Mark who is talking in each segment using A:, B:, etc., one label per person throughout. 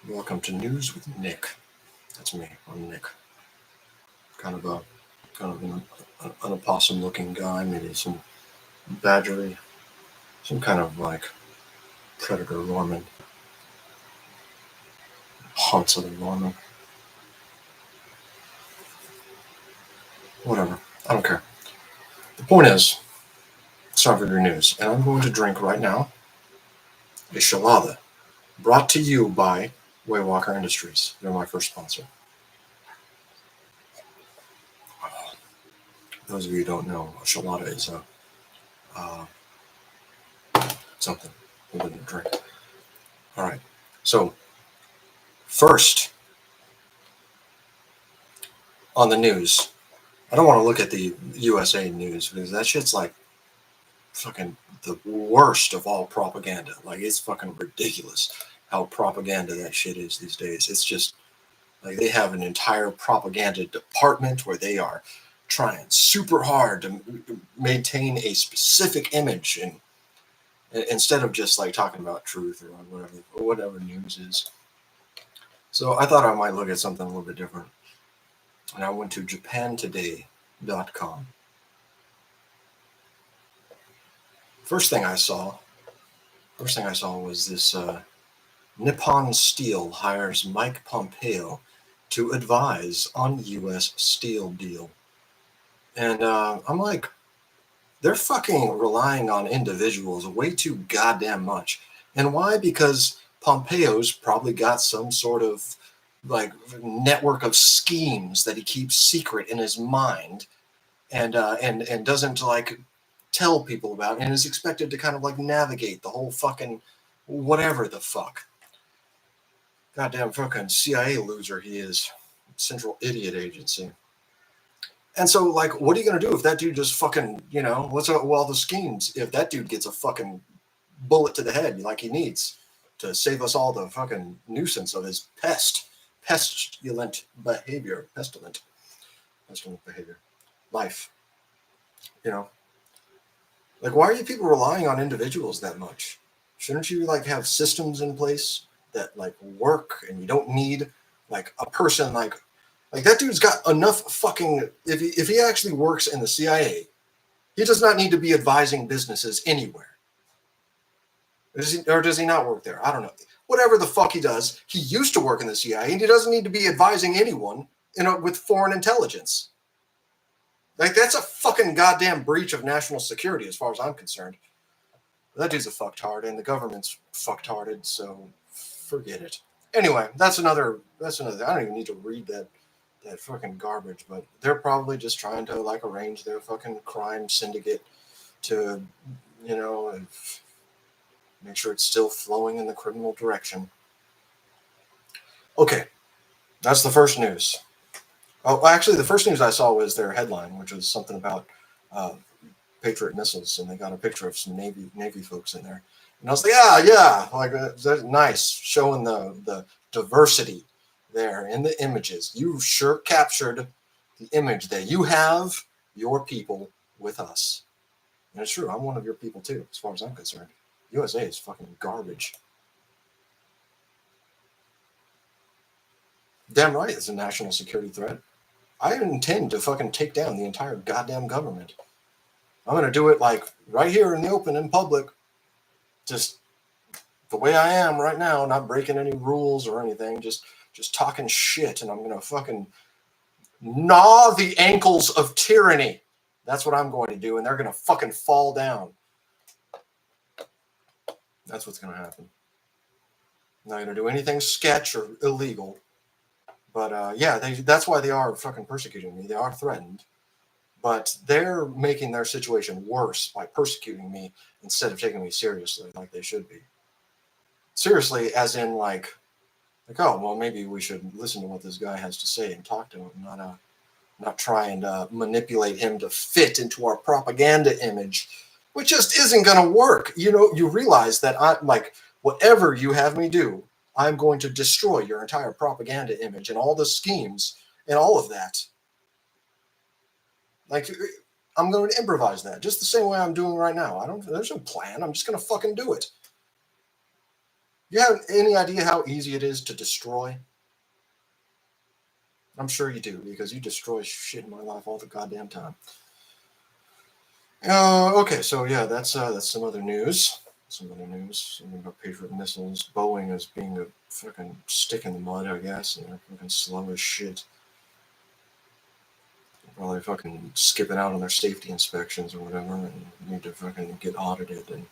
A: Welcome to News with Nick. That's me. I'm Nick. Kind of an opossum-looking guy, maybe some badgery, some kind of like predator Norman, haunts of the Norman. Whatever. I don't care. The point is, it's time for your news, and I'm going to drink right now a Shalada, brought to you by Waywalker Industries. They're my first sponsor. Those of you who don't know, a Shalada is uh, something we didn't drink. All right. So first on the news, I don't want to look at the USA news because that shit's like fucking the worst of all propaganda. Like, it's fucking ridiculous how propaganda that shit is these days. It's just like they have an entire propaganda department where they are trying super hard to maintain a specific image, and instead of just like talking about truth or whatever news is. So I thought I might look at something a little bit different, and I went to japantoday.com. First thing I saw was this Nippon Steel hires Mike Pompeo to advise on U.S. steel deal. And I'm like, they're fucking relying on individuals way too goddamn much. And why? Because Pompeo's probably got some sort of like network of schemes that he keeps secret in his mind, and doesn't like tell people about, and is expected to kind of like navigate the whole fucking whatever the fuck. Goddamn fucking CIA loser he is. Central Idiot Agency. And so, like, what are you going to do if that dude just fucking, what's up with all the schemes? If that dude gets a fucking bullet to the head like he needs to save us all the fucking nuisance of his pestilent behavior, life, Like, why are you people relying on individuals that much? Shouldn't you like have systems in place that like work, and you don't need like a person like that dude's got enough fucking if he actually works in the CIA, he does not need to be advising businesses anywhere. Or does he not work there? I don't know. Whatever the fuck he does, he used to work in the CIA, and he doesn't need to be advising anyone with foreign intelligence. Like, that's a fucking goddamn breach of national security as far as I'm concerned. That dude's a fucktard, and the government's fucktarded, so forget it. Anyway, that's another. I don't even need to read that fucking garbage, but they're probably just trying to like arrange their fucking crime syndicate to, make sure it's still flowing in the criminal direction. Okay, that's the first news. Oh, actually, the first news I saw was their headline, which was something about Patriot missiles, and they got a picture of some Navy folks in there. And I was like, yeah, like that's nice, showing the diversity there in the images. You sure captured the image that you have your people with us. And it's true, I'm one of your people too, as far as I'm concerned. USA is fucking garbage. Damn right, it's a national security threat. I intend to fucking take down the entire goddamn government. I'm going to do it like right here in the open, in public, just the way I am right now, not breaking any rules or anything, just talking shit, and I'm going to fucking gnaw the ankles of tyranny. That's what I'm going to do, and they're going to fucking fall down. That's what's going to happen. I'm not going to do anything sketch or illegal, but yeah, that's why they are fucking persecuting me. They are threatened. But they're making their situation worse by persecuting me instead of taking me seriously like they should be. Seriously, as in like, oh, well, maybe we should listen to what this guy has to say and talk to him, not try and manipulate him to fit into our propaganda image, which just isn't going to work. You realize that whatever you have me do, I'm going to destroy your entire propaganda image and all the schemes and all of that. Like, I'm going to improvise that just the same way I'm doing right now. There's no plan. I'm just going to fucking do it. You have any idea how easy it is to destroy? I'm sure you do, because you destroy shit in my life all the goddamn time. Okay, so yeah, that's some other news. Some other news. Something about Patriot missiles. Boeing as being a fucking stick in the mud, I guess, and they're fucking slow as shit. Probably fucking skipping out on their safety inspections or whatever, and need to fucking get audited and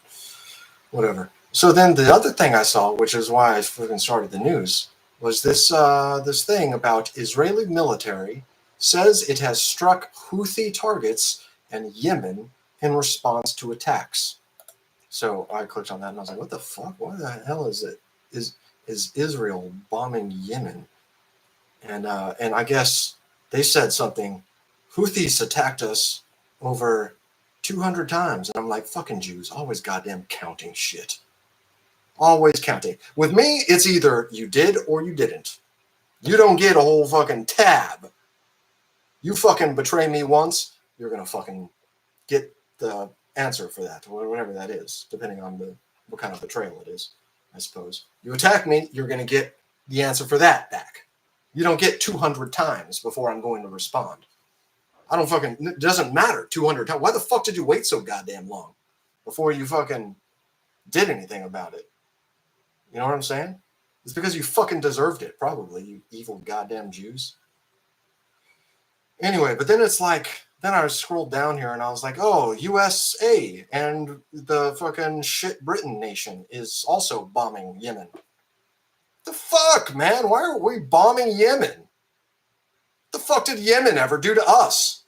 A: whatever. So then the other thing I saw, which is why I fucking started the news, was this thing about Israeli military says it has struck Houthi targets in Yemen in response to attacks. So I clicked on that and I was like, what the fuck? Why the hell is it? Is Israel bombing Yemen? And I guess they said something. Houthis attacked us over 200 times, and I'm like, fucking Jews, always goddamn counting shit. Always counting. With me, it's either you did or you didn't. You don't get a whole fucking tab. You fucking betray me once, you're gonna fucking get the answer for that, whatever that is, depending on what kind of betrayal it is, I suppose. You attack me, you're gonna get the answer for that back. You don't get 200 times before I'm going to respond. I don't fucking, it doesn't matter 200 times. Why the fuck did you wait so goddamn long before you fucking did anything about it? You know what I'm saying? It's because you fucking deserved it, probably, you evil goddamn Jews. Anyway, but then it's like, then I scrolled down here and I was like, oh, USA and the fucking shit Britain nation is also bombing Yemen. The fuck, man? Why are we bombing Yemen? The fuck did Yemen ever do to us?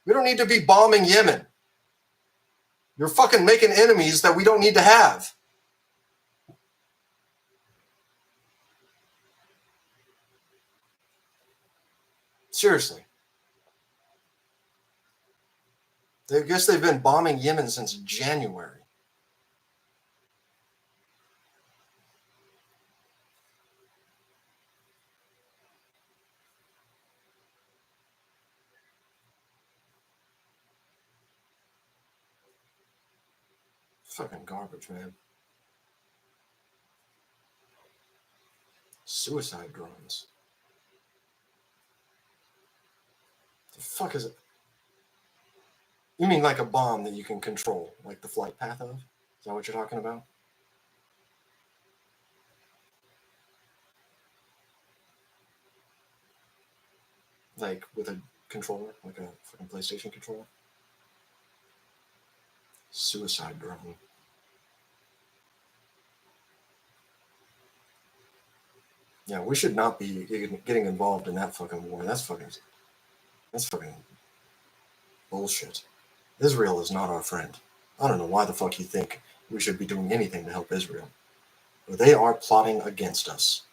A: We don't need to be bombing Yemen. You're fucking making enemies that we don't need to have. Seriously. I guess they've been bombing Yemen since January. Fucking garbage, man. Suicide drones. The fuck is it? You mean like a bomb that you can control, like the flight path of? Is that what you're talking about? Like with a controller, like a fucking PlayStation controller? Suicide drone. Yeah, we should not be getting involved in that fucking war. That's fucking bullshit. Israel is not our friend. I don't know why the fuck you think we should be doing anything to help Israel. But they are plotting against us.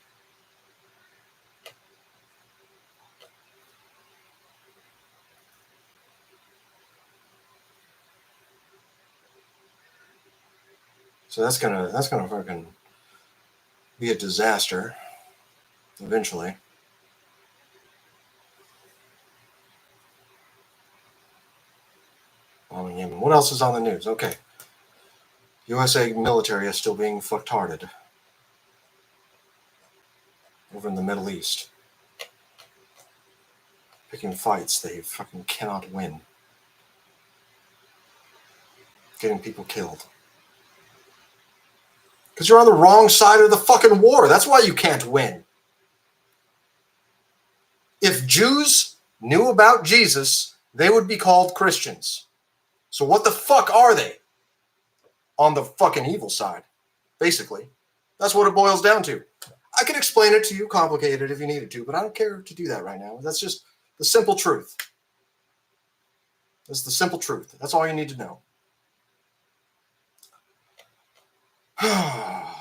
A: So that's gonna fucking be a disaster eventually. Bombing Yemen. What else is on the news? Okay. USA military is still being fucktarded over in the Middle East. Picking fights they fucking cannot win. Getting people killed. Because you're on the wrong side of the fucking war. That's why you can't win. If Jews knew about Jesus, they would be called Christians. So what the fuck are they? On the fucking evil side, basically. That's what it boils down to. I could explain it to you complicated if you needed to, but I don't care to do that right now. That's just the simple truth. That's the simple truth. That's all you need to know.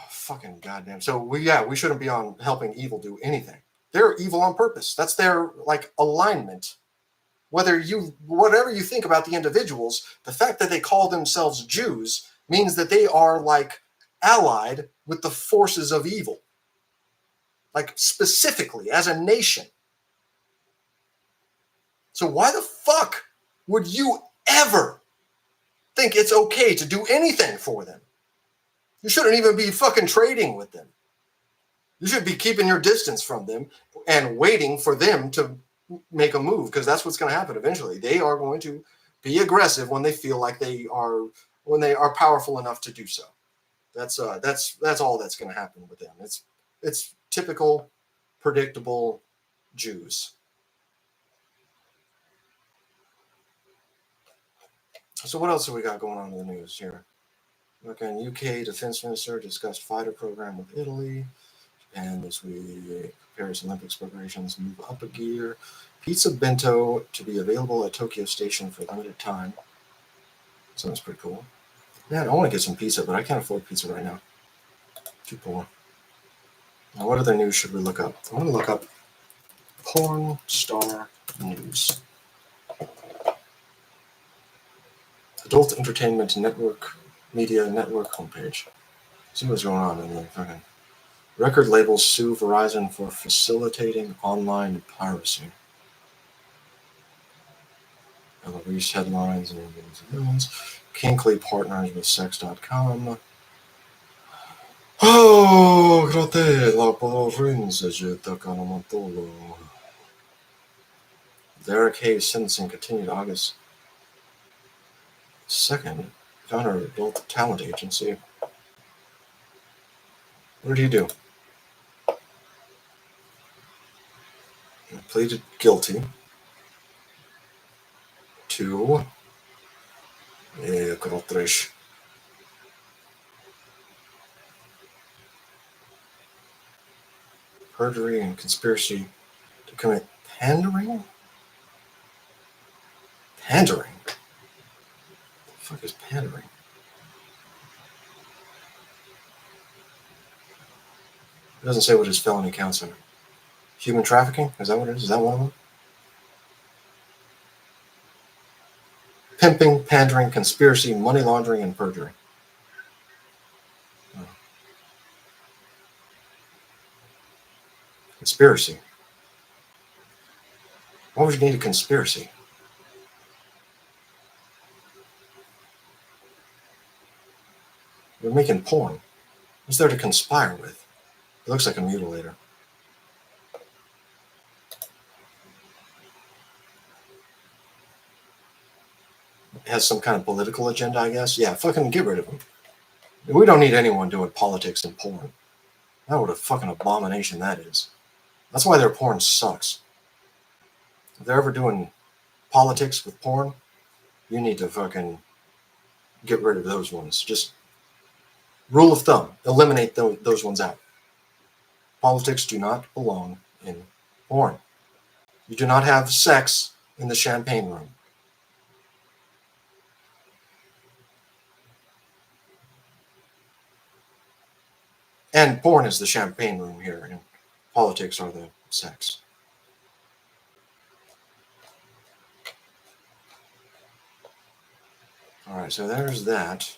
A: Fucking goddamn. So we shouldn't be on helping evil do anything. They're evil on purpose. That's their like alignment. Whatever you think about the individuals, the fact that they call themselves Jews means that they are like allied with the forces of evil. Like specifically as a nation. So why the fuck would you ever think it's okay to do anything for them? You shouldn't even be fucking trading with them. You should be keeping your distance from them and waiting for them to make a move, because that's what's going to happen eventually. They are going to be aggressive when they feel like when they are powerful enough to do so. That's all that's going to happen with them. It's typical, predictable Jews. So what else have we got going on in the news here? Okay, UK Defense Minister discussed fighter program with Italy. And this week, Paris Olympics preparations move up a gear. Pizza bento to be available at Tokyo Station for limited time. Sounds pretty cool. Man, I want to get some pizza, but I can't afford pizza right now. Too poor. Now, what other news should we look up? I want to look up porn star news. Adult Entertainment Network Media Network homepage. See what's going on in the fucking record labels sue Verizon for facilitating online piracy. Eloise headlines and villains. Kinkley partners with sex.com. Oh, grate la polorinza jeta canamantolo. Derek Hayes' sentencing continued August 2nd. Founder of Adult Talent Agency. What did he do? He pleaded guilty to perjury and conspiracy to commit pandering? Pandering? What the fuck is pandering? It doesn't say what his felony counts are. Human trafficking? Is that what it is? Is that one of them? Pimping, pandering, conspiracy, money laundering, and perjury. Oh. Conspiracy. Why would you need a conspiracy? You're making porn. What's there to conspire with? It looks like a mutilator. It has some kind of political agenda, I guess. Yeah, fucking get rid of him. We don't need anyone doing politics and porn. What a fucking abomination that is. That's why their porn sucks. If they're ever doing politics with porn, you need to fucking get rid of those ones. Just rule of thumb, eliminate those ones out. Politics do not belong in porn. You do not have sex in the champagne room. And porn is the champagne room here, and politics are the sex. All right, so there's that.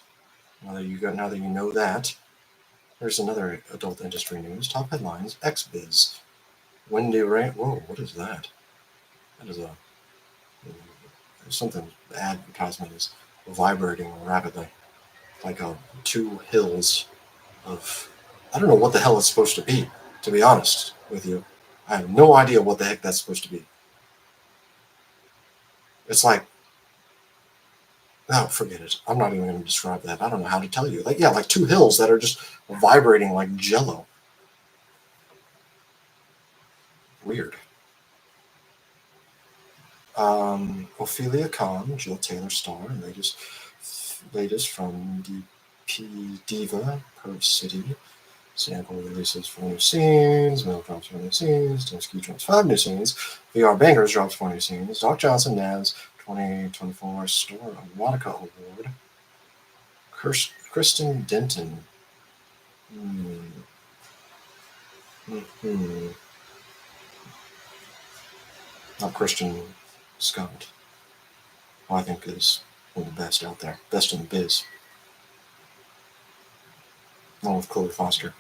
A: Now that you know that, there's another adult industry news. Top headlines: XBiz, windy rain. Whoa, what is that? That is something. The advertisement is vibrating rapidly, like two hills of. I don't know what the hell it's supposed to be. To be honest with you, I have no idea what the heck that's supposed to be. It's like. Oh, forget it. I'm not even going to describe that. I don't know how to tell you. Like two hills that are just vibrating like jello. Weird. Ophelia Khan, Jill Taylor star, latest from DP Diva per City. Sample releases 4 new scenes. Mel drops 4 new scenes. Timsky drops 5 new scenes. VR Bangers drops 4 new scenes. Doc Johnson Nav's 2024 Store Erotica Award. Kristen Denton. Not Christian Scott, who I think is one of the best out there. Best in the biz. Along with Chloe Foster.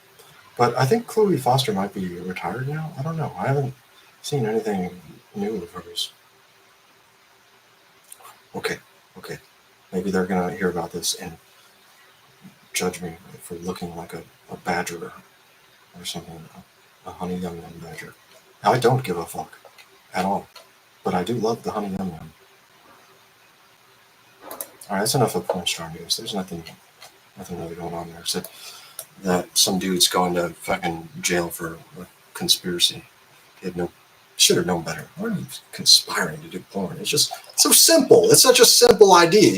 A: But I think Chloe Foster might be retired now. I don't know. I haven't seen anything new of hers. Okay. Maybe they're going to hear about this and judge me for looking like a badger or something, a honey yum yum badger. I don't give a fuck at all, but I do love the honey yum yum. All right, that's enough of porn star news. There's nothing really going on there except that some dude's going to fucking jail for a conspiracy. He should have known better. Why are you conspiring to do porn? It's just so simple. It's such a simple idea.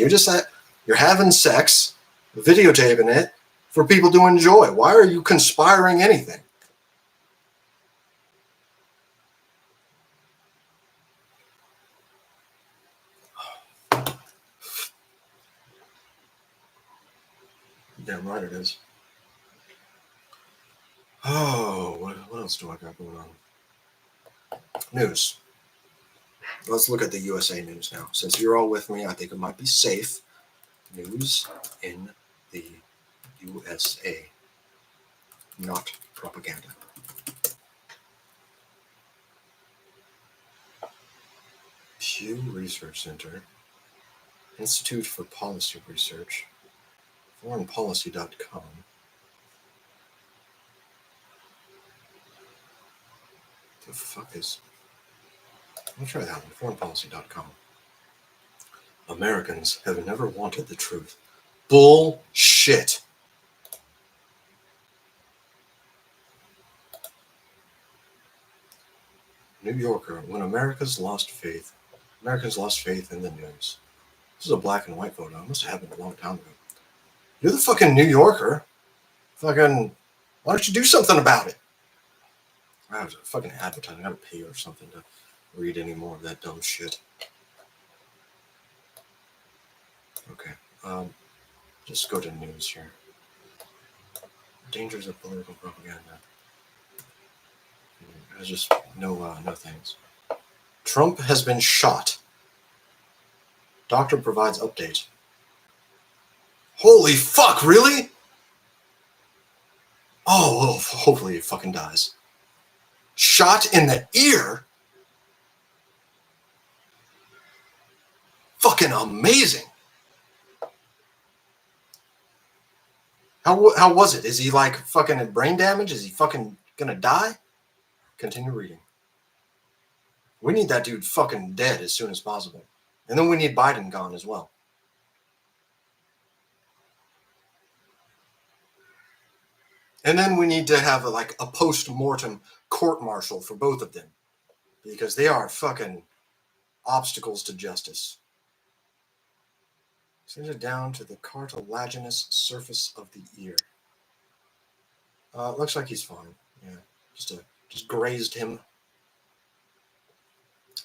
A: You're having sex, videotaping it for people to enjoy. Why are you conspiring anything? Damn right it is. Oh, what else do I got going on? News. Let's look at the USA news now. Since you're all with me, I think it might be safe. News in the USA, not propaganda. Pew Research Center, Institute for Policy Research, foreignpolicy.com. The fuck is... Let me try that one. Foreignpolicy.com. Americans have never wanted the truth. Bullshit. New Yorker, when Americans lost faith in the news. This is a black and white photo. It must have happened a long time ago. You're the fucking New Yorker. Fucking, why don't you do something about it? I was fucking advertising. I gotta pay or something to read any more of that dumb shit. Okay, just go to news here. Dangers of political propaganda. There's just no thanks. Trump has been shot. Doctor provides update. Holy fuck, really? Oh, well, hopefully he fucking dies. Shot in the ear? Fucking amazing. How was it? Is he like fucking brain damage? Is he fucking gonna die? Continue reading. We need that dude fucking dead as soon as possible. And then we need Biden gone as well. And then we need to have a post-mortem court-martial for both of them. Because they are fucking obstacles to justice. Send it down to the cartilaginous surface of the ear. Looks like he's fine. Yeah, just grazed him.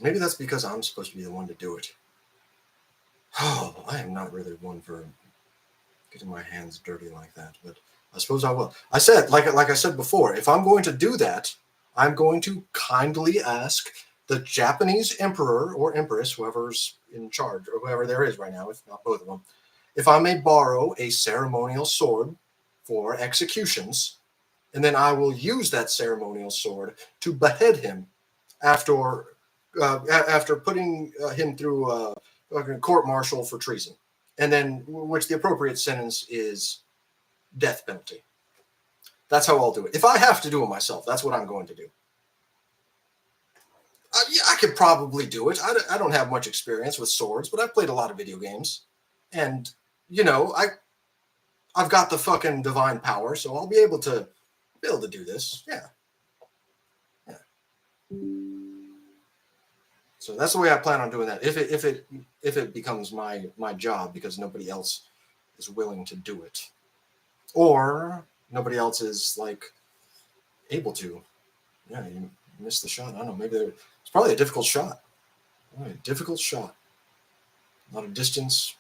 A: Maybe that's because I'm supposed to be the one to do it. Oh, I am not really one for getting my hands dirty like that, but I suppose I will. I said, like I said before, if I'm going to do that, I'm going to kindly ask the Japanese emperor or empress, whoever's in charge, or whoever there is right now, if not both of them, if I may borrow a ceremonial sword for executions, and then I will use that ceremonial sword to behead him after putting him through a court-martial for treason, and then which the appropriate sentence is death penalty. That's how I'll do it. If I have to do it myself, that's what I'm going to do. I could probably do it. I don't have much experience with swords, but I've played a lot of video games. And, I've got the fucking divine power, so I'll be able to do this. Yeah. So that's the way I plan on doing that. If it becomes my job because nobody else is willing to do it. Or nobody else is able to. Yeah, you missed the shot. I don't know. Maybe it's probably a difficult shot. A difficult shot. A lot of distance,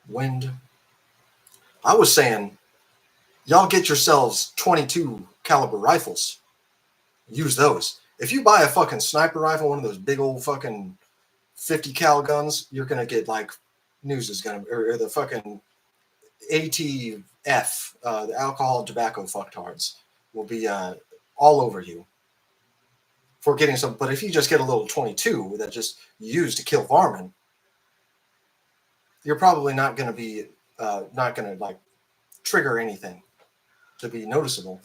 A: wind. I was saying, y'all get yourselves 22 caliber rifles. Use those. If you buy a fucking sniper rifle, one of those big old fucking 50 cal guns, you're gonna get news is gonna, or the fucking ATF, the alcohol and tobacco fucktards will be all over you for getting some. But if you just get a little 22 that just used to kill varmint, you're probably not going to be trigger anything to be noticeable.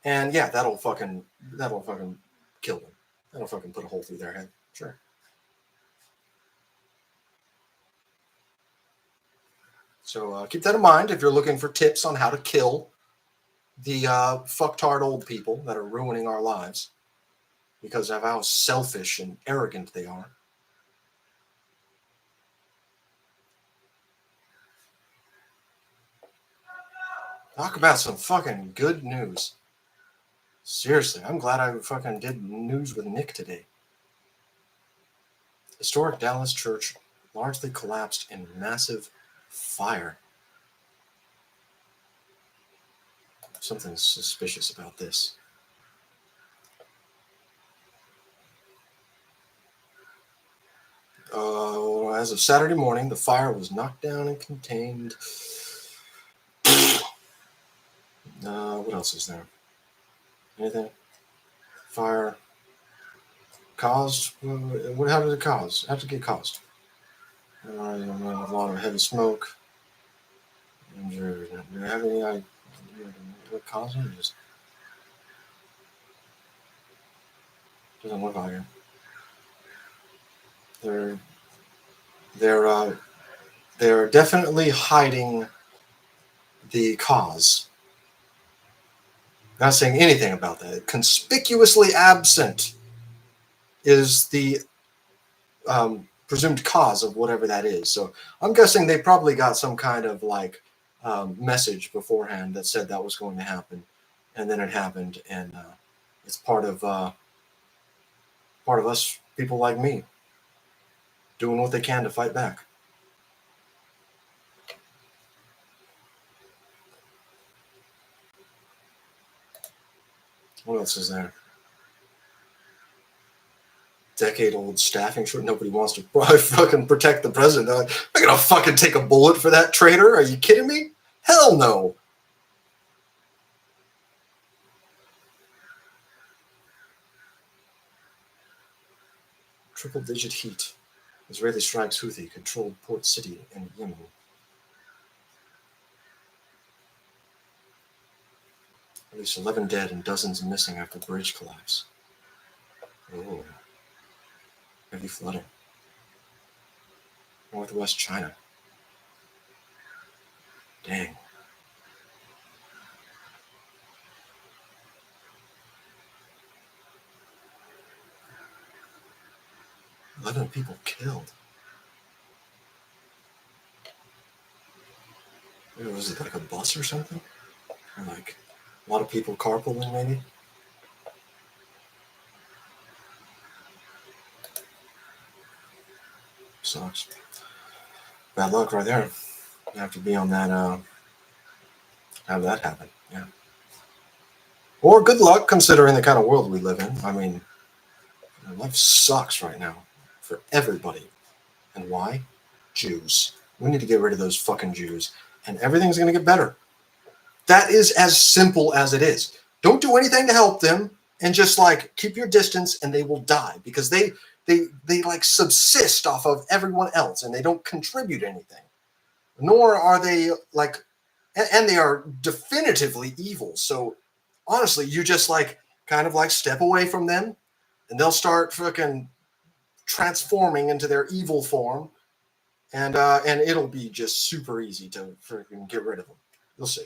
A: And yeah, that'll fucking kill them. That'll fucking put a hole through their head. Sure. So keep that in mind if you're looking for tips on how to kill the fucktard old people that are ruining our lives because of how selfish and arrogant they are. Talk about some fucking good news. Seriously, I'm glad I fucking did news with Nick today. Historic Dallas church largely collapsed in massive fire. Something suspicious about this. As of Saturday morning, the fire was knocked down and contained. What else is there? Anything? Fire caused? How did it cause? How did it get caused? A lot of heavy smoke. Do you have any idea what caused it? It just doesn't look like it. They're definitely hiding the cause. Not saying anything about that. Conspicuously absent is the presumed cause of whatever that is. So I'm guessing they probably got some kind of like message beforehand that said that was going to happen, and then it happened, and it's part of us people like me doing what they can to fight back. What else is there? Decade-old staffing short. Nobody wants to fucking protect the president. They're like, I'm gonna fucking take a bullet for that traitor. Are you kidding me? Hell no. Triple-digit heat. Israeli strikes Houthi-controlled port city in Yemen. At least 11 dead and dozens missing after bridge collapse. Oh. Heavy flooding. Northwest China. Dang. "11 people killed." Was it like a bus or something? Or like a lot of people carpooling, maybe? Sucks. Bad luck right there. You have to be on that, have that happen. Yeah. Or good luck considering the kind of world we live in. I mean, life sucks right now for everybody. And why? Jews. We need to get rid of those fucking Jews, and everything's going to get better. That is as simple as it is. Don't do anything to help them, and just like keep your distance, and they will die because they like subsist off of everyone else, and they don't contribute anything. Nor are they like, and they are definitively evil. So honestly, you just like kind of like step away from them, and they'll start fucking transforming into their evil form, and it'll be just super easy to freaking get rid of them. You'll see.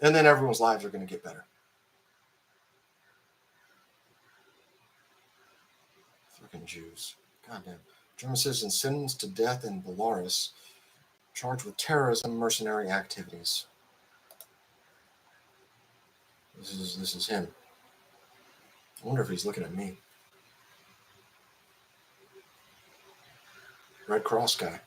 A: And then everyone's lives are going to get better. Fucking Jews. Goddamn. German citizen sentenced to death in Belarus, charged with terrorism, mercenary activities. This is him. I wonder if he's looking at me. Red Cross guy.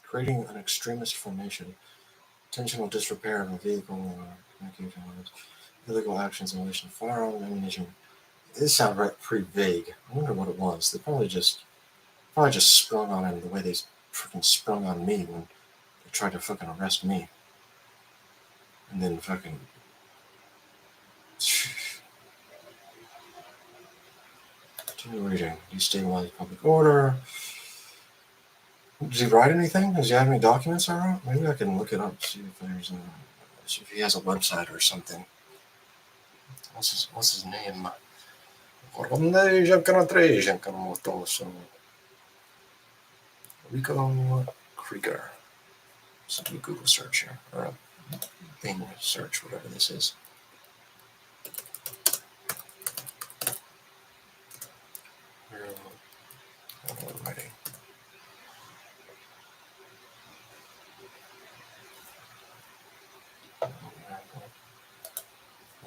A: Creating an extremist formation. Intentional disrepair of a vehicle, illegal actions in relation to firearm ammunition. This sounds pretty vague. I wonder what it was. They probably just sprung on him the way they freaking sprung on me when they tried to fucking arrest me. And then fucking... Continue reading. Destabilize public order. Does he write anything? Does he have any documents I wrote? Maybe I can look it up, see if he has a website or something. What's his name? Rico Krieger. So do a Google search here, or a Bing search, whatever this is. Writing.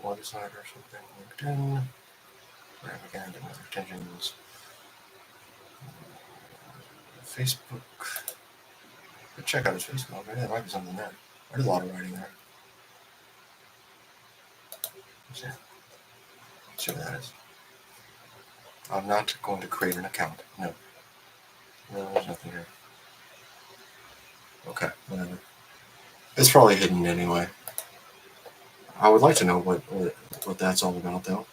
A: Website or something. LinkedIn. Propaganda and intentions. Facebook. Check out his Facebook. Maybe there might be something there. I did a lot of writing there. Let's see what that is. I'm not going to create an account. No. No, there's nothing here. Okay, whatever. It's probably hidden anyway. I would like to know what that's all about, though.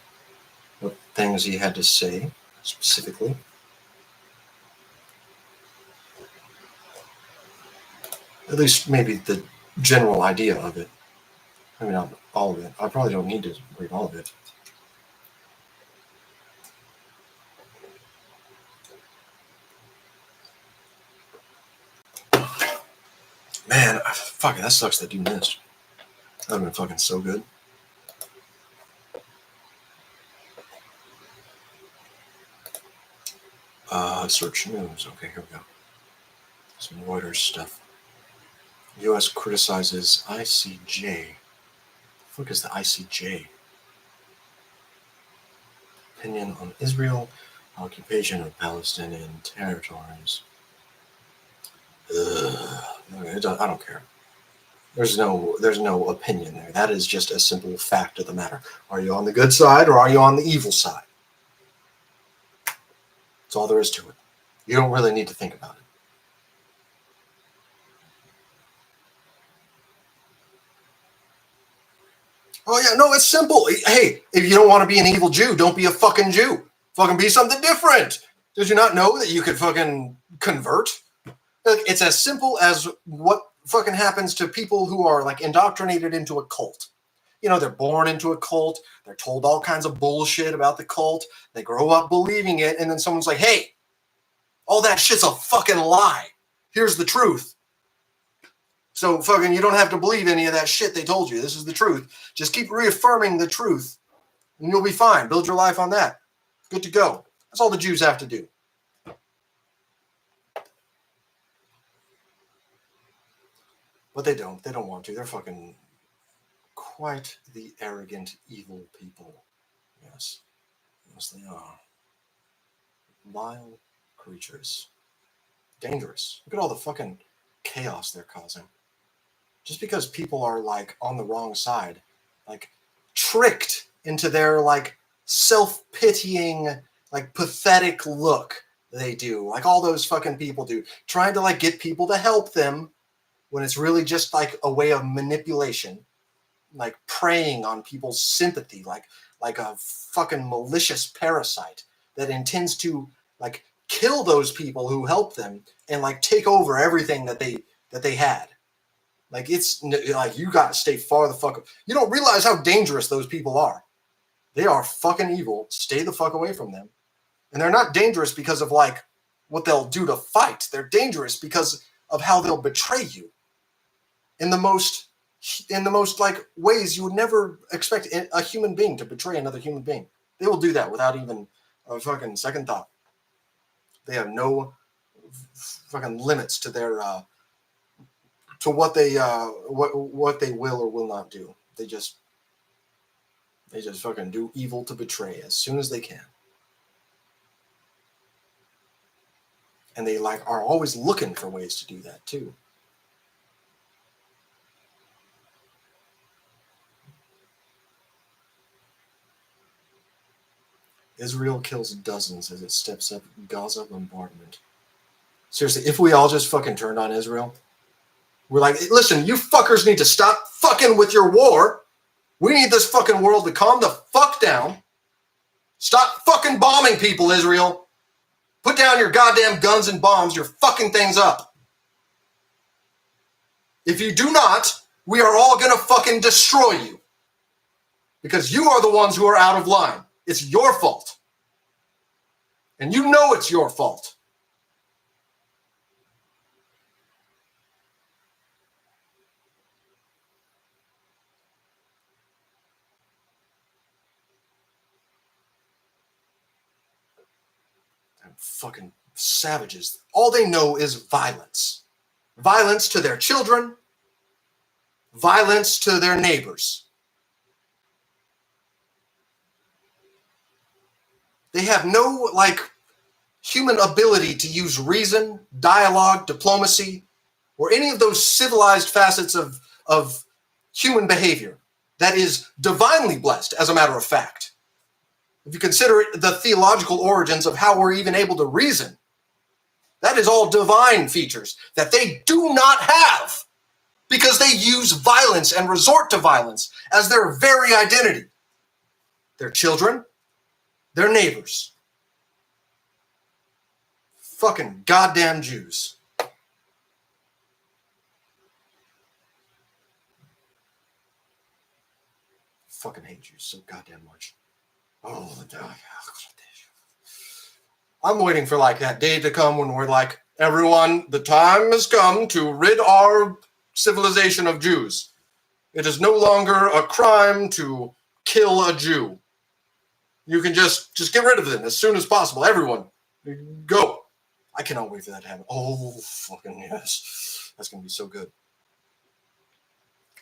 A: What things he had to say, specifically. At least maybe the general idea of it. I mean, not all of it. I probably don't need to read all of it. Man, fuck it, that sucks that you missed. That would have been fucking so good. Search news. Okay, here we go. Some Reuters stuff. U.S. criticizes ICJ. The fuck is the ICJ? Opinion on Israel, occupation of Palestinian territories. I don't care. There's no opinion there. That is just a simple fact of the matter. Are you on the good side or are you on the evil side? That's all there is to it. You don't really need to think about it. Oh yeah, no, it's simple. Hey, if you don't want to be an evil Jew, don't be a fucking Jew. Fucking be something different. Did you not know that you could fucking convert? Like, it's as simple as what fucking happens to people who are like indoctrinated into a cult. You know, they're born into a cult. They're told all kinds of bullshit about the cult. They grow up believing it. And then someone's like, hey, all that shit's a fucking lie. Here's the truth. So fucking, you don't have to believe any of that shit they told you. This is the truth. Just keep reaffirming the truth and you'll be fine. Build your life on that. Good to go. That's all the Jews have to do. But they don't. They don't want to. They're fucking quite the arrogant, evil people. Yes. Yes, they are. Vile creatures. Dangerous. Look at all the fucking chaos they're causing. Just because people are like on the wrong side, like tricked into their like self-pitying, like pathetic look they do, like all those fucking people do, trying to like get people to help them when it's really just like a way of manipulation, like preying on people's sympathy, like a fucking malicious parasite that intends to like kill those people who help them and like take over everything that they had. Like, it's like, you got to stay far the fuck up. You don't realize how dangerous those people are. They are fucking evil. Stay the fuck away from them. And they're not dangerous because of like what they'll do to fight. They're dangerous because of how they'll betray you in the most like ways you would never expect a human being to betray another human being. They will do that without even a fucking second thought. They have no fucking limits to their to what they will or will not do. They just fucking do evil to betray as soon as they can. And they like are always looking for ways to do that too. Israel kills dozens as it steps up Gaza bombardment. Seriously, if we all just fucking turned on Israel, we're like, listen, you fuckers need to stop fucking with your war. We need this fucking world to calm the fuck down. Stop fucking bombing people, Israel. Put down your goddamn guns and bombs. You're fucking things up. If you do not, we are all gonna fucking destroy you. Because you are the ones who are out of line. It's your fault. And you know it's your fault. Fucking savages. All they know is violence. Violence to their children. Violence to their neighbors. They have no, human ability to use reason, dialogue, diplomacy, or any of those civilized facets of human behavior that is divinely blessed, as a matter of fact. If you consider the theological origins of how we're even able to reason, that is all divine features that they do not have because they use violence and resort to violence as their very identity. Their children, their neighbors. Fucking goddamn Jews. Fucking hate Jews so goddamn much. Oh, I'm waiting for that day to come when we're like, everyone, the time has come to rid our civilization of Jews. It is no longer a crime to kill a Jew. You can just get rid of them as soon as possible. Everyone, go. I cannot wait for that to happen. Oh, fucking yes. That's going to be so good.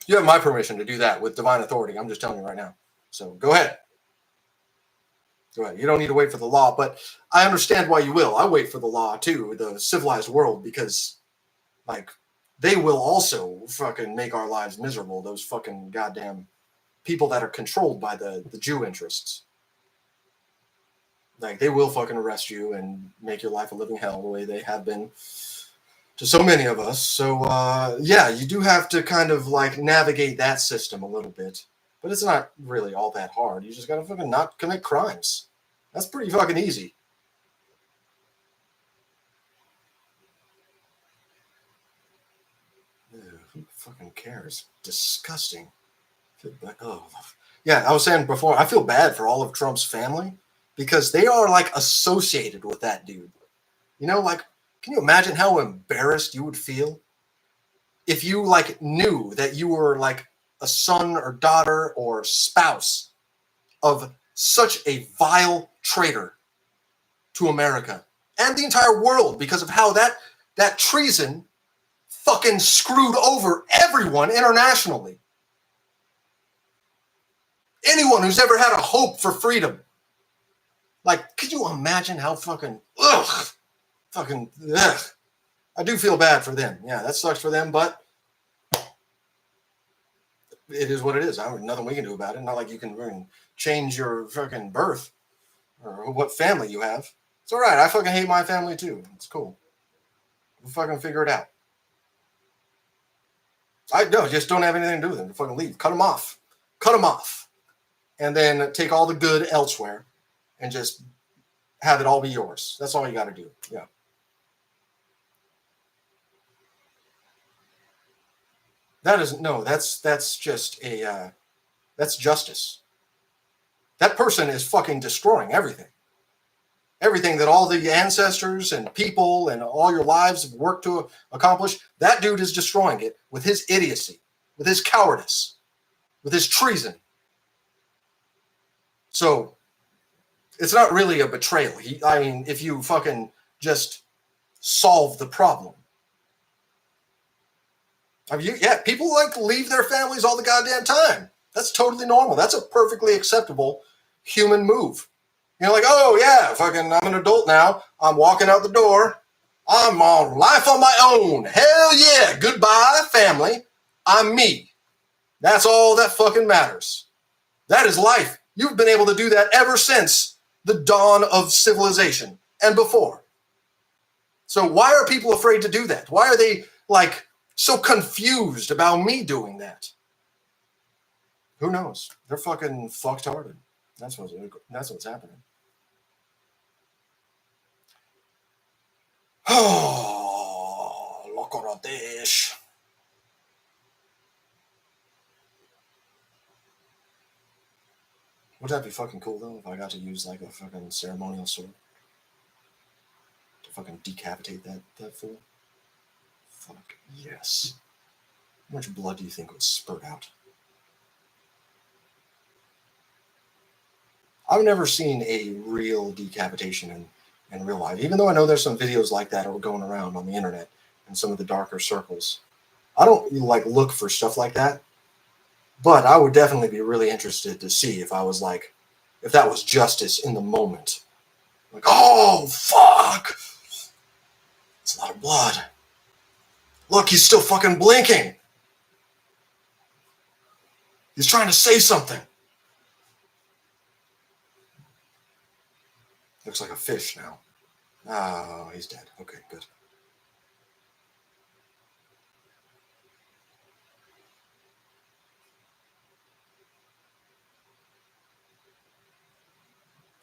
A: You have my permission to do that with divine authority. I'm just telling you right now. So go ahead. Go ahead. You don't need to wait for the law, but I understand why you will. I wait for the law too, the civilized world, because they will also fucking make our lives miserable. Those fucking goddamn people that are controlled by the Jew interests. They will fucking arrest you and make your life a living hell the way they have been to so many of us. So, yeah, you do have to kind of navigate that system a little bit. But it's not really all that hard. You just gotta fucking not commit crimes. That's pretty fucking easy. Ew, who fucking cares? Disgusting. Oh. Yeah, I was saying before, I feel bad for all of Trump's family because they are associated with that dude. You know, can you imagine how embarrassed you would feel if you knew that you were a son or daughter or spouse of such a vile traitor to America and the entire world because of how that treason fucking screwed over everyone internationally. Anyone who's ever had a hope for freedom. Could you imagine how fucking ugh. I do feel bad for them. Yeah, that sucks for them, but it is what it is. There's nothing we can do about it. Not like you can change your fucking birth or what family you have. It's all right. I fucking hate my family too. It's cool. We'll fucking figure it out. Just don't have anything to do with them. Fucking leave. Cut them off. Cut them off. And then take all the good elsewhere and just have it all be yours. That's all you got to do. Yeah. That's just that's justice. That person is fucking destroying everything. Everything that all the ancestors and people and all your lives have worked to accomplish, that dude is destroying it with his idiocy, with his cowardice, with his treason. So it's not really a betrayal. If you fucking just solve the problem. People leave their families all the goddamn time. That's totally normal. That's a perfectly acceptable human move. Oh yeah, fucking I'm an adult now. I'm walking out the door. I'm on life on my own. Hell yeah. Goodbye, family. I'm me. That's all that fucking matters. That is life. You've been able to do that ever since the dawn of civilization and before. So why are people afraid to do that? Why are they like so confused about me doing that? Who knows? They're fucking fucked hearted. That's what's happening. Oh, Lokoradesh. Would that be fucking cool though if I got to use like a fucking ceremonial sword to fucking decapitate that fool? Fuck yes. How much blood do you think would spurt out? I've never seen a real decapitation in real life, even though I know there's some videos like that are going around on the internet in some of the darker circles. I don't like look for stuff like that, but I would definitely be really interested to see if I was like, if that was justice in the moment. Like, oh fuck, it's a lot of blood. Look, he's still fucking blinking. He's trying to say something. Looks like a fish now. Oh, he's dead. Okay, good.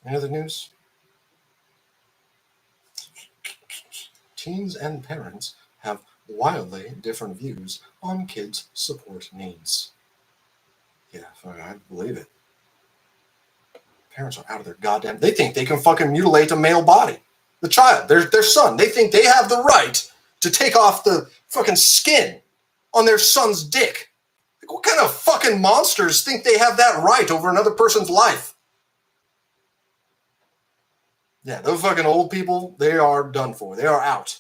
A: Any other news? Teens and parents have wildly different views on kids' support needs. Yeah, I believe it. Parents are out of their goddamn... They think they can fucking mutilate a male body. The child, their son. They think they have the right to take off the fucking skin on their son's dick. Like, what kind of fucking monsters think they have that right over another person's life? Yeah, those fucking old people, they are done for. They are out.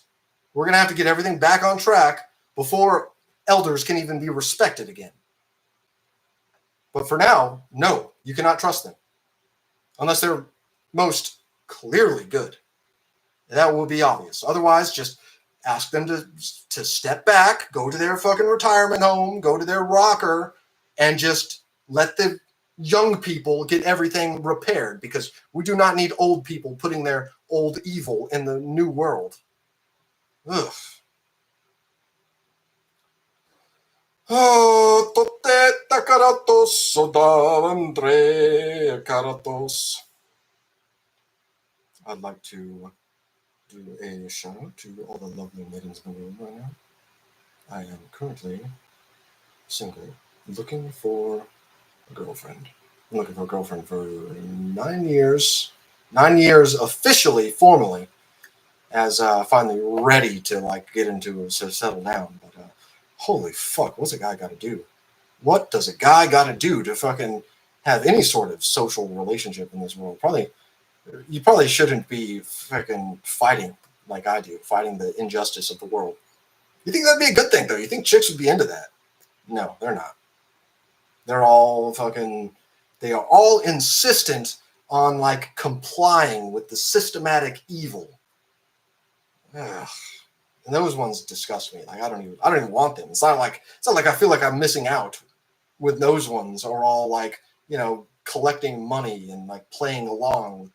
A: We're going to have to get everything back on track before elders can even be respected again. But for now, no, you cannot trust them. Unless they're most clearly good. That will be obvious. Otherwise, just ask them to step back, go to their fucking retirement home, go to their rocker, and just let the young people get everything repaired, because we do not need old people putting their old evil in the new world. Ugh. Oh, toteta karatos, sodavandre karatos. I'd like to do a shout out to all the lovely maidens in the room right now. I am currently single, looking for a girlfriend. I'm looking for a girlfriend for 9 years. 9 years officially, formally, as finally ready to like get into to settle down. But holy fuck, what's a guy got to do? What does a guy got to do to fucking have any sort of social relationship in this world? You probably shouldn't be fucking fighting like I do, fighting the injustice of the world. You think that'd be a good thing, though? You think chicks would be into that? No, they're not. They're all fucking... They are all insistent on, like, complying with the systematic evil. Ugh. And those ones disgust me. Like, I don't even want them. It's not like I feel like I'm missing out with those ones, are all like, you know, collecting money and like playing along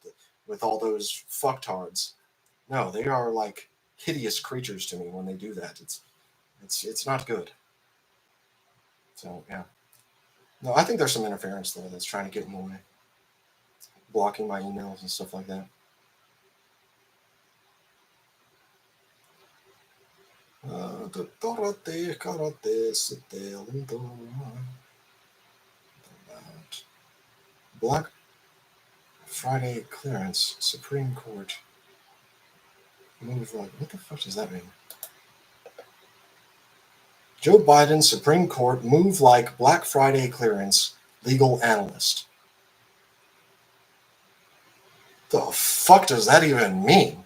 A: with all those fucktards. No, they are like hideous creatures to me when they do that. It's not good. So yeah. No, I think there's some interference there that's trying to get in the way. Blocking my emails and stuff like that. Black Friday clearance, Supreme Court. Move like, what the fuck does that mean? Joe Biden, Supreme Court, move like Black Friday clearance, legal analyst. The fuck does that even mean?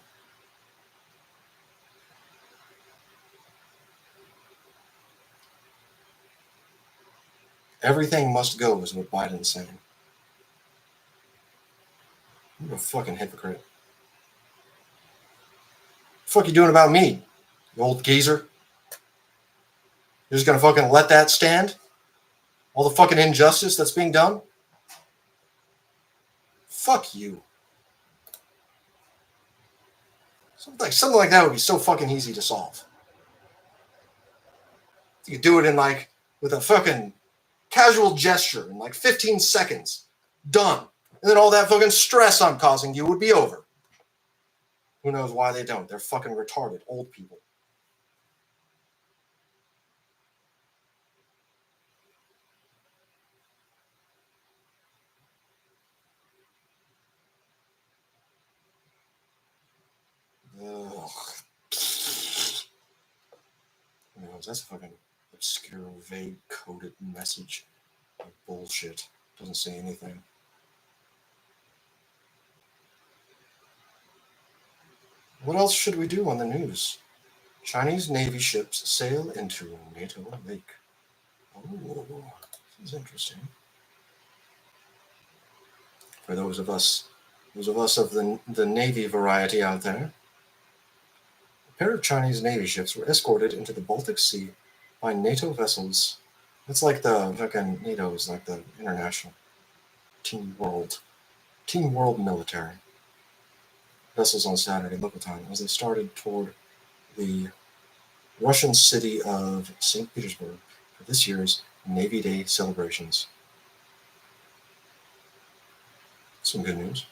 A: Everything must go is what Biden's saying. You're a fucking hypocrite. What the fuck you doing about me, you old geezer? You're just gonna fucking let that stand? All the fucking injustice that's being done? Fuck you. Something like that would be so fucking easy to solve. You could do it in like with a fucking casual gesture in like 15 seconds. Done. And then all that fucking stress I'm causing you would be over. Who knows why they don't? They're fucking retarded old people. Ugh. That's a fucking obscure, vague, coded message. Bullshit. Doesn't say anything. What else should we do on the news? Chinese Navy ships sail into NATO lake. Oh, this is interesting. For those of us of the Navy variety out there, a pair of Chinese Navy ships were escorted into the Baltic Sea by NATO vessels. It's like the fucking NATO is like the international team world military vessels on Saturday local time as they started toward the Russian city of St. Petersburg for this year's Navy Day celebrations. Some good news.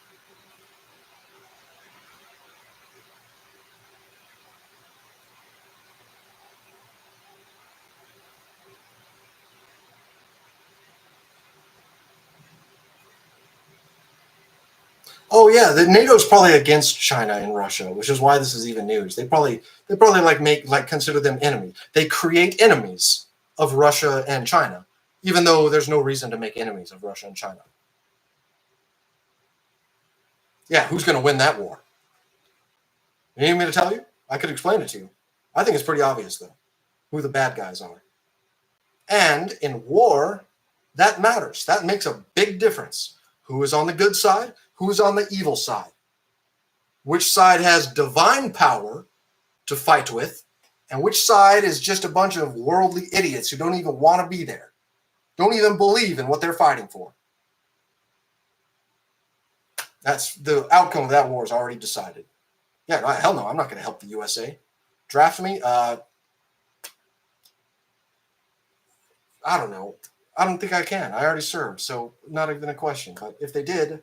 A: Oh yeah, the NATO's probably against China and Russia, which is why this is even news. They probably consider them enemies. They create enemies of Russia and China, even though there's no reason to make enemies of Russia and China. Yeah, who's going to win that war? You need me to tell you? I could explain it to you. I think it's pretty obvious though, who the bad guys are. And in war, that matters. That makes a big difference. Who is on the good side? Who's on the evil side? Which side has divine power to fight with? And which side is just a bunch of worldly idiots who don't even want to be there? Don't even believe in what they're fighting for. That's the outcome of that war is already decided. Yeah, hell no, I'm not going to help the USA. Draft me? I don't know. I don't think I can. I already served, so not even a question. But if they did,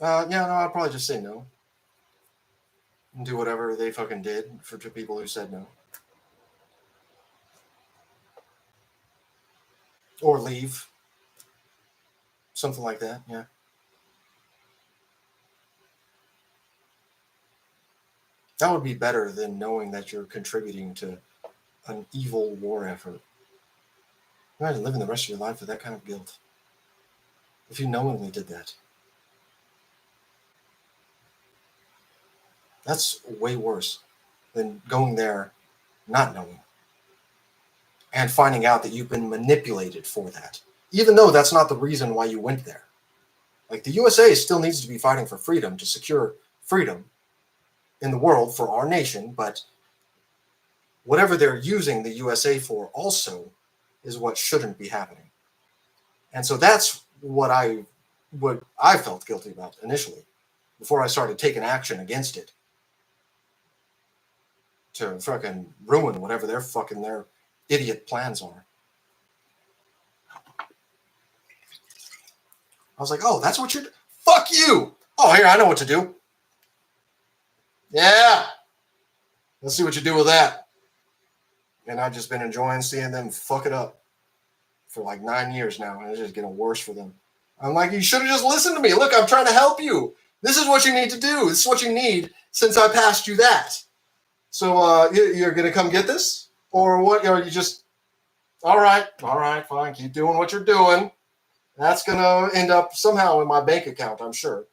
A: I'd probably just say no. And do whatever they fucking did for people who said no. Or leave. Something like that, yeah. That would be better than knowing that you're contributing to an evil war effort. Imagine living the rest of your life with that kind of guilt. If you knowingly did that. That's way worse than going there not knowing and finding out that you've been manipulated for that, even though that's not the reason why you went there. Like the USA still needs to be fighting for freedom to secure freedom in the world for our nation, but whatever they're using the USA for also is what shouldn't be happening. And so that's what I felt guilty about initially before I started taking action against it to fucking ruin whatever their idiot plans are. I was like, oh, that's what you're doing? Fuck you! Oh, here, I know what to do. Yeah! Let's see what you do with that. And I've just been enjoying seeing them fuck it up for like 9 years now, and it's just getting worse for them. I'm like, you should have just listened to me. Look, I'm trying to help you. This is what you need to do. This is what you need since I passed you that. So you're going to come get this? Or what? Or you just, all right, fine. Keep doing what you're doing. That's going to end up somehow in my bank account, I'm sure,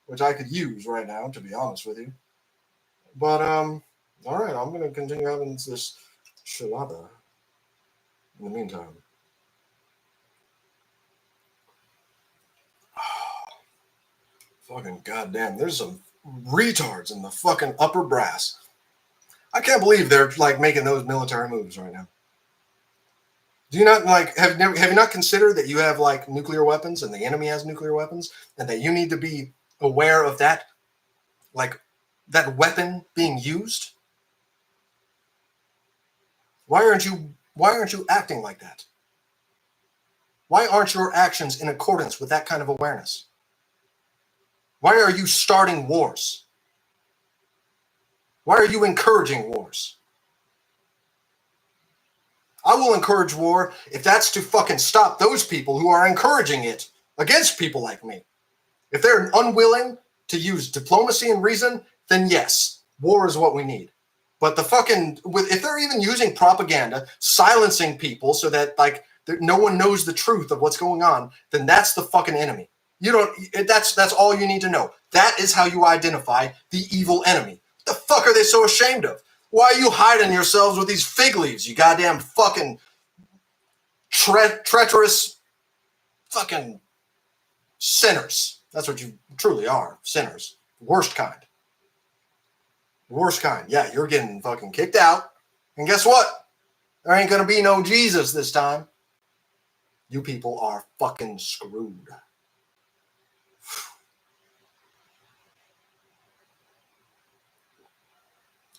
A: which I could use right now, to be honest with you. But, all right, I'm going to continue having this shalada in the meantime. Fucking goddamn, there's some retards in the fucking upper brass. I can't believe they're like making those military moves right now. Do you not like have you not considered that you have like nuclear weapons and the enemy has nuclear weapons and that you need to be aware of that, like that weapon being used? Why aren't you acting like that? Why aren't your actions in accordance with that kind of awareness? Why are you starting wars? Why are you encouraging wars? I will encourage war if that's to fucking stop those people who are encouraging it against people like me. If they're unwilling to use diplomacy and reason, then yes, war is what we need. But if they're even using propaganda, silencing people so that like no one knows the truth of what's going on, then that's the fucking enemy. That's all you need to know. That is how you identify the evil enemy. The fuck are they so ashamed of? Why are you hiding yourselves with these fig leaves, you goddamn fucking treacherous fucking sinners? That's what you truly are, sinners. Worst kind. Worst kind. Yeah, you're getting fucking kicked out. And guess what? There ain't gonna be no Jesus this time. You people are fucking screwed.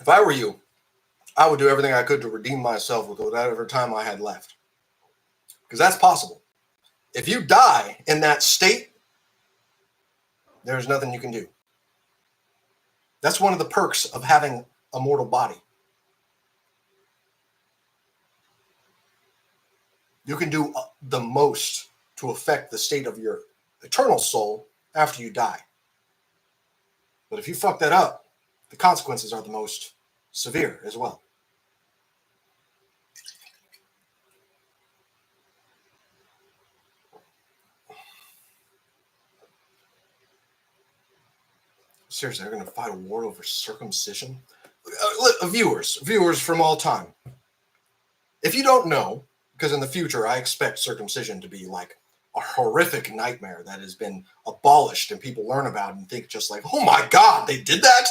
A: If I were you, I would do everything I could to redeem myself with whatever time I had left. Because that's possible. If you die in that state, there's nothing you can do. That's one of the perks of having a mortal body. You can do the most to affect the state of your eternal soul after you die. But if you fuck that up, the consequences are the most severe as well. Seriously, they're going to fight a war over circumcision? Viewers from all time. If you don't know, because in the future I expect circumcision to be like a horrific nightmare that has been abolished and people learn about and think just like, oh my God, they did that?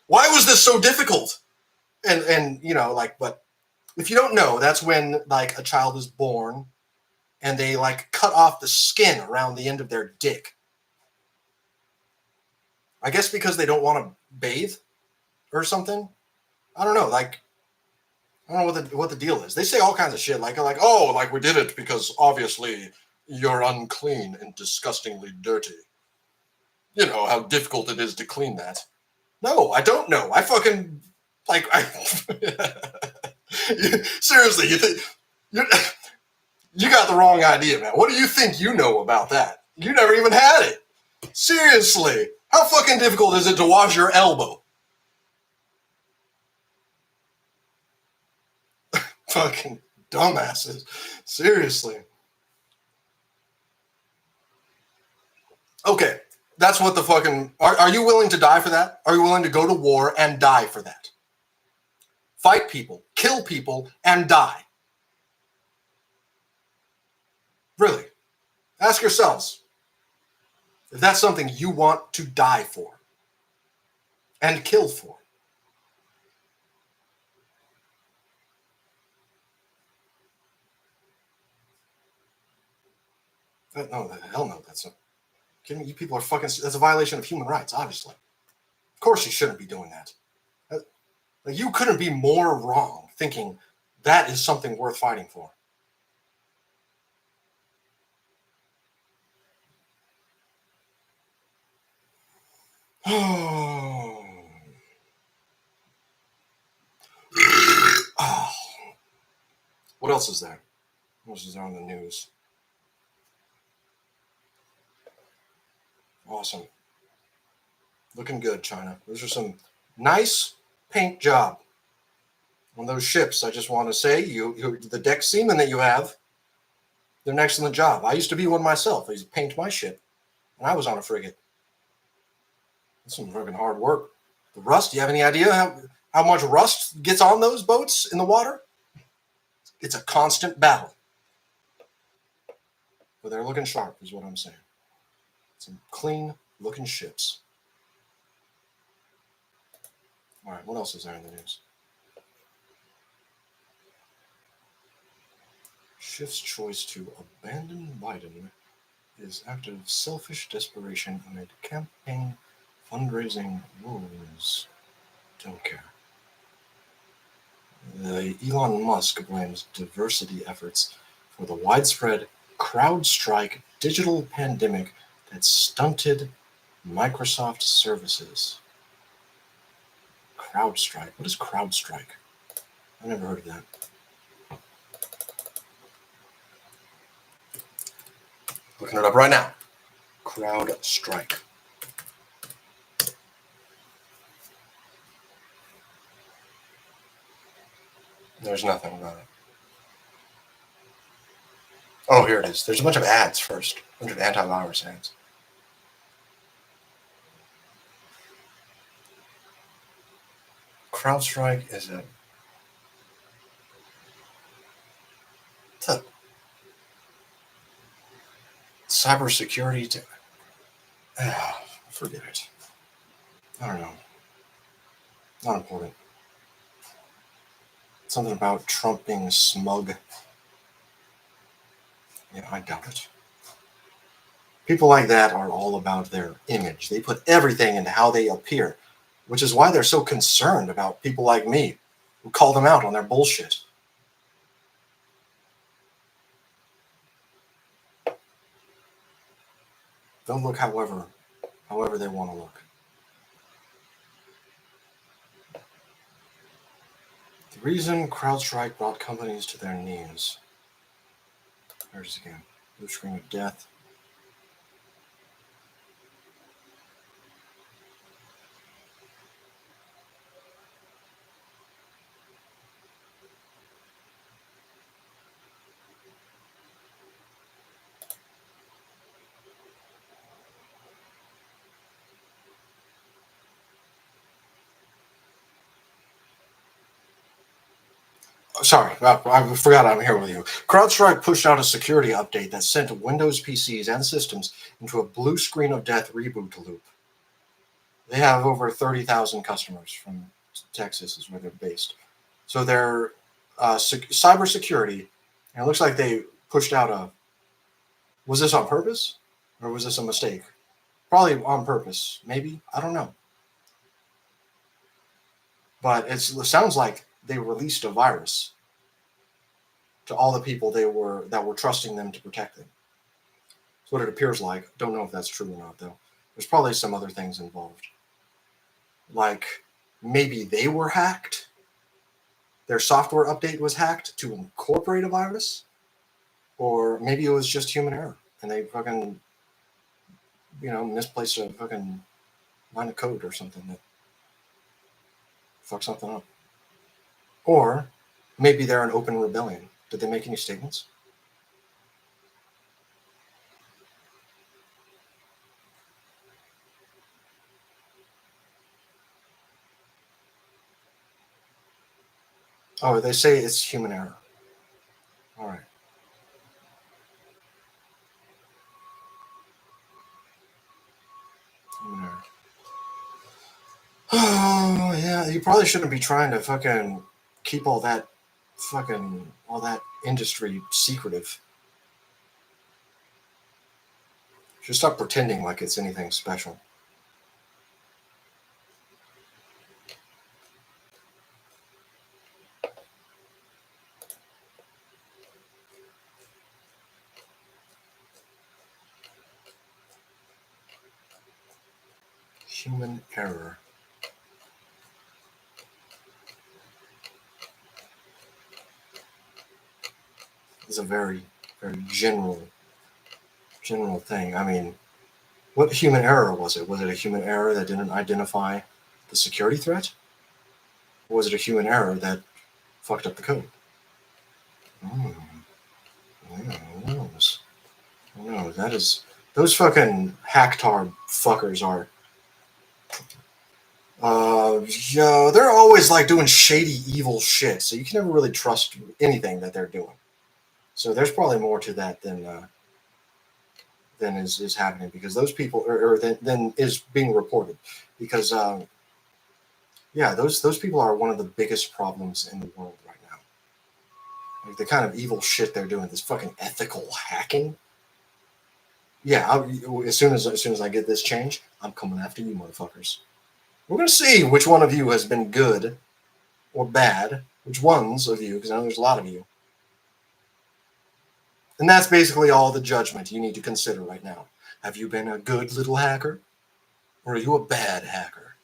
A: Why was this so difficult? And but if you don't know, that's when like a child is born and they like cut off the skin around the end of their dick. I guess because they don't want to bathe or something. I don't know. Like, I don't know what the deal is. They say all kinds of shit like we did it because obviously you're unclean and disgustingly dirty. You know how difficult it is to clean that. No, I don't know. I fucking seriously, you got the wrong idea, man. What do you think you know about that? You never even had it. Seriously, how fucking difficult is it to wash your elbow? Fucking dumbasses. Seriously. Okay, that's what the fucking... Are you willing to die for that? Are you willing to go to war and die for that? Fight people, kill people, and die. Really. Ask yourselves if that's something you want to die for and kill for. No, hell no, that's not... Kidding me? You people are fucking... That's a violation of human rights, obviously. Of course you shouldn't be doing that. Like, you couldn't be more wrong thinking that is something worth fighting for. Oh. What else is there? What else is there on the news? Awesome. Looking good, China. Those are some nice paint job on those ships. I just want to say, the deck seamen that you have, did an excellent job. I used to be one myself. I used to paint my ship, and I was on a frigate. That's some fucking hard work. The rust, do you have any idea how much rust gets on those boats in the water? It's a constant battle. But they're looking sharp, is what I'm saying. Some clean-looking ships. All right, what else is there in the news? Schiff's choice to abandon Biden is act of selfish desperation amid campaign fundraising woes. Don't care. Elon Musk blames diversity efforts for the widespread CrowdStrike digital pandemic that stunted Microsoft services. CrowdStrike? What is CrowdStrike? I never heard of that. Looking it up right now. CrowdStrike. There's nothing about it. Oh, here it is. There's a bunch of ads first. A bunch of antivirus ads. CrowdStrike is a... It's a cybersecurity... Forget it. I don't know. Not important. Something about Trump being smug. Yeah, I doubt it. People like that are all about their image. They put everything into how they appear, which is why they're so concerned about people like me who call them out on their bullshit. They'll look however they want to look. The reason CrowdStrike brought companies to their knees. There's it again. Blue screen of death. Sorry, I forgot I'm here with you. CrowdStrike pushed out a security update that sent Windows PCs and systems into a blue screen of death reboot loop. They have over 30,000 customers from Texas is where they're based. So they're cybersecurity, and it looks like they pushed out a... Was this on purpose? Or was this a mistake? Probably on purpose. Maybe. I don't know. But it sounds like they released a virus to all the people that were trusting them to protect them. That's what it appears like. Don't know if that's true or not, though. There's probably some other things involved. Like, maybe they were hacked. Their software update was hacked to incorporate a virus. Or maybe it was just human error. And they fucking, misplaced a fucking line of code or something that fucked something up. Or maybe they're an open rebellion. Did they make any statements? Oh, they say it's human error. All right. Human error. Oh, yeah. You probably shouldn't be trying to fucking keep all that industry secretive. You should stop pretending like it's anything special. Human error. Is a very, very general thing. I mean, what human error was it? Was it a human error that didn't identify the security threat? Or was it a human error that fucked up the code? Yeah, who knows? Who knows? That is... Those fucking hacktar fuckers are... they're always like doing shady, evil shit, so you can never really trust anything that they're doing. So there's probably more to that than is happening, because those people, or than is being reported, because those people are one of the biggest problems in the world right now. Like the kind of evil shit they're doing, this fucking ethical hacking. Yeah, as soon as I get this change, I'm coming after you, motherfuckers. We're gonna see which one of you has been good or bad. Which ones of you? Because I know there's a lot of you. And that's basically all the judgment you need to consider right now. Have you been a good little hacker? Or are you a bad hacker?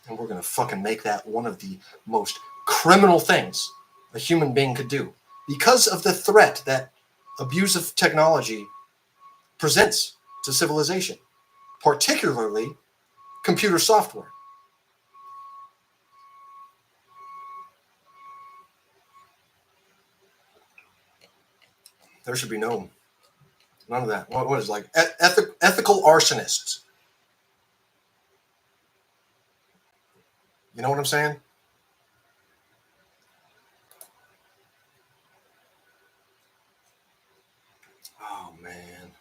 A: And we're going to fucking make that one of the most criminal things a human being could do. Because of the threat that abusive technology presents to civilization, particularly computer software. There should be none of that. What is like ethical arsonists? You know what I'm saying? Oh man,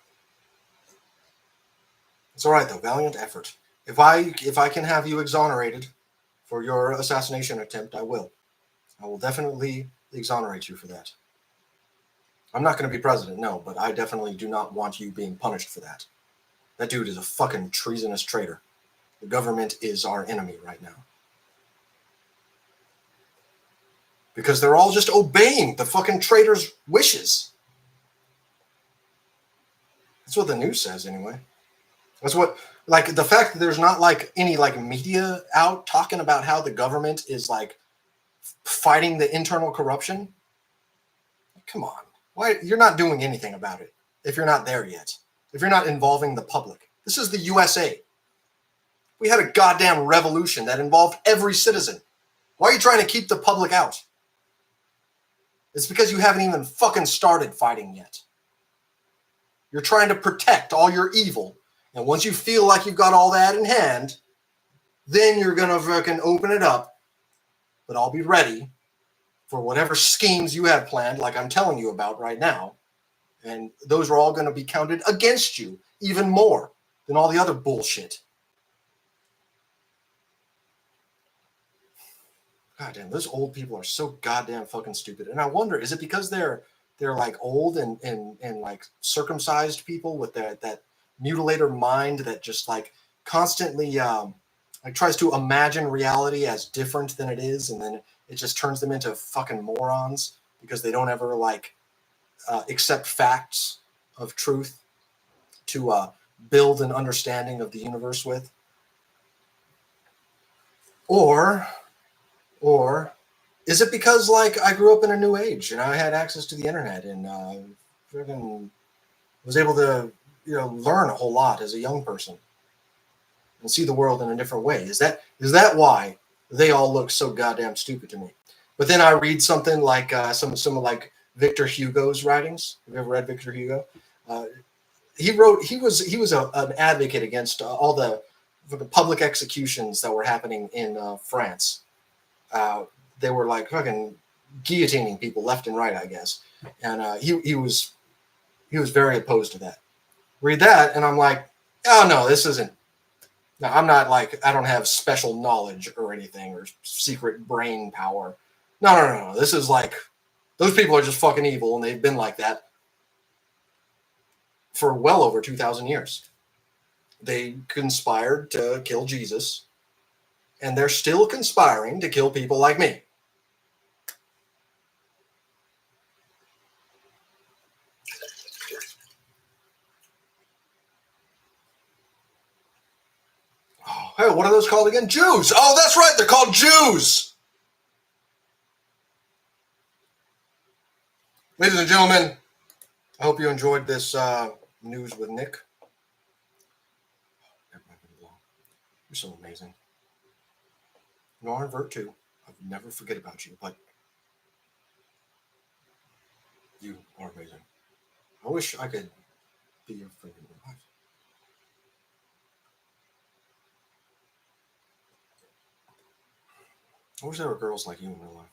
A: it's all right though. Valiant effort. If I can have you exonerated for your assassination attempt, I will. I will definitely exonerate you for that. I'm not going to be president, no, but I definitely do not want you being punished for that. That dude is a fucking treasonous traitor. The government is our enemy right now. Because they're all just obeying the fucking traitor's wishes. That's what the news says anyway. That's what, like, the fact that there's not like any like media out talking about how the government is like fighting the internal corruption. Come on. Why? You're not doing anything about it if you're not there yet. If you're not involving the public. This is the USA. We had a goddamn revolution that involved every citizen. Why are you trying to keep the public out? It's because you haven't even fucking started fighting yet. You're trying to protect all your evil. And once you feel like you've got all that in hand, then you're going to fucking open it up. But I'll be ready for whatever schemes you have planned, like I'm telling you about right now. And those are all going to be counted against you even more than all the other bullshit. God damn, those old people are so goddamn fucking stupid. And I wonder, is it because they're like old and like circumcised people with that mutilator mind that just like constantly like tries to imagine reality as different than it is, and then it just turns them into fucking morons because they don't ever like accept facts of truth to build an understanding of the universe with? Or is it because like I grew up in a new age and I had access to the internet and freaking was able to learn a whole lot as a young person and see the world in a different way? Is that why they all look so goddamn stupid to me? But then I read something like some of like Victor Hugo's writings. Have you ever read Victor Hugo? He was an advocate against all the public executions that were happening in France. They were like fucking guillotining people left and right, I guess. And he was very opposed to that. Read that, and I'm like, oh no, this isn't. No, I'm not like, I don't have special knowledge or anything or secret brain power. No. This is like, those people are just fucking evil, and they've been like that for well over 2,000 years. They conspired to kill Jesus, and they're still conspiring to kill people like me. Oh, hey, what are those called again? Jews. Oh, that's right. They're called Jews. Ladies and gentlemen, I hope you enjoyed this news with Nick. You're so amazing. No, I revert to. I'll never forget about you, but you are amazing. I wish I could be your friend in real life. I wish there were girls like you in real life.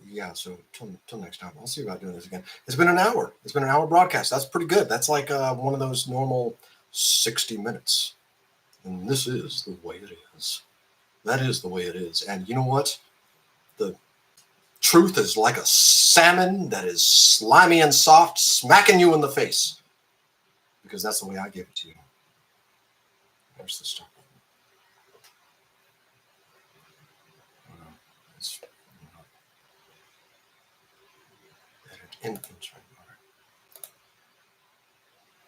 A: Yeah, so till next time. I'll see about doing this again. It's been an hour. It's been an hour broadcast. That's pretty good. That's like one of those normal 60 minutes. And this is the way it is. That is the way it is. And you know what? the truth is like a salmon that is slimy and soft, smacking you in the face. Because that's the way I give it to you. There's the start button. It's edit in right now.